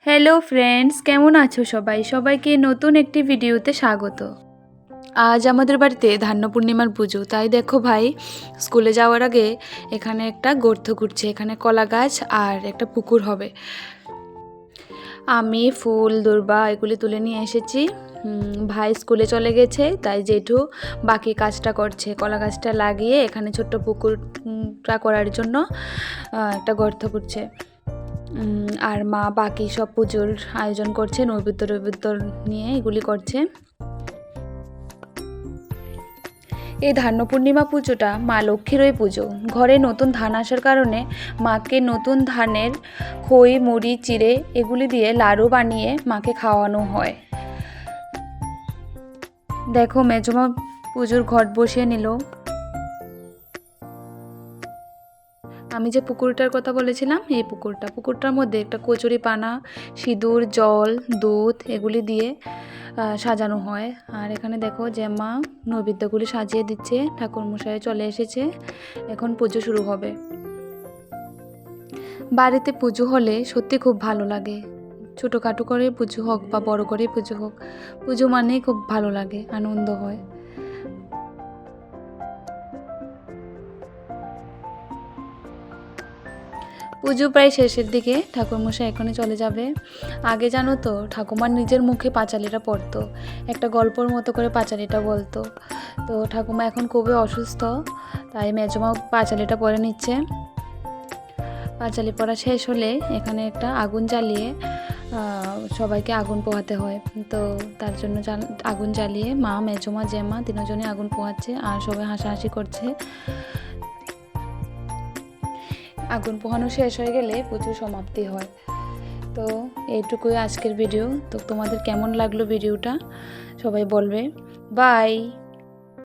Hello friends, কেমন আছো সবাই? সবাইকে নতুন একটি ভিডিওতে স্বাগত। আজ আমাদের বাড়িতে ধান্য পূর্ণিমার পুজো, তাই দেখো ভাই স্কুলে যাওয়ার আগে এখানে একটা গর্ত করছে। এখানে কলা গাছ আর একটা পুকুর হবে। আমি ফুল দূর্বা এগুলি তুলে নিয়ে এসেছি। ভাই স্কুলে চলে গেছে, তাই জেঠু বাকি কাজটা করছে। কলা গাছটা লাগিয়ে এখানে ছোট্ট পুকুরটা করার জন্য একটা গর্ত করছে। আর মা বাকি সব পুজোর আয়োজন করছে, নৈবেদ্য নিয়ে এগুলি করছে। এই ধান্য পূর্ণিমা পুজোটা মা লক্ষ্মীরই পুজো। ঘরে নতুন ধান আসার কারণে মাকে নতুন ধানের খই মুড়ি চিড়ে এগুলি দিয়ে লাড়ু বানিয়ে মাকে খাওয়ানো হয়। দেখো মেজমা পুজোর ঘট বসিয়ে নিল। আমি যে পুকুরটার কথা বলেছিলাম, এই পুকুরটার মধ্যে একটা কচুরি পানা, সিঁদুর, জল, দুধ এগুলি দিয়ে সাজানো হয়। আর এখানে দেখো যে মা নৈবেদ্যগুলি সাজিয়ে দিচ্ছে। ঠাকুরমশাই চলে এসেছে, এখন পুজো শুরু হবে। বাড়িতে পুজো হলে সত্যি খুব ভালো লাগে। ছোটোখাটো করে পুজো হোক বা বড় করে পুজো হোক, পুজো মানেই খুব ভালো লাগে, আনন্দ হয়। পুজো প্রায় শেষের দিকে, ঠাকুরমশাই এখনই চলে যাবে। আগে জানো তো ঠাকুমার নিজের মুখে পাঁচালিটা পড়তো, একটা গল্পর মতো করে পাঁচালিটা বলতো। তো ঠাকুমা এখন খুবই অসুস্থ, তাই মেজমা পাঁচালিটা পড়ে নিচ্ছে। পাঁচালি পড়া শেষ হলে এখানে একটা আগুন জ্বালিয়ে সবাইকে আগুন পোহাতে হয়। তো তার জন্য আগুন জ্বালিয়ে মা, মেজমা, জেমা তিনজনে আগুন পোহাচ্ছে আর সবাই হাসাহাসি করছে। আগুন পোহানো শেষ হয়ে গেলে পুজোর সমাপ্তি হয়। তো এইটুকুই আজকের ভিডিও। তো তোমাদের কেমন লাগলো ভিডিওটা সবাই বলবে। বাই।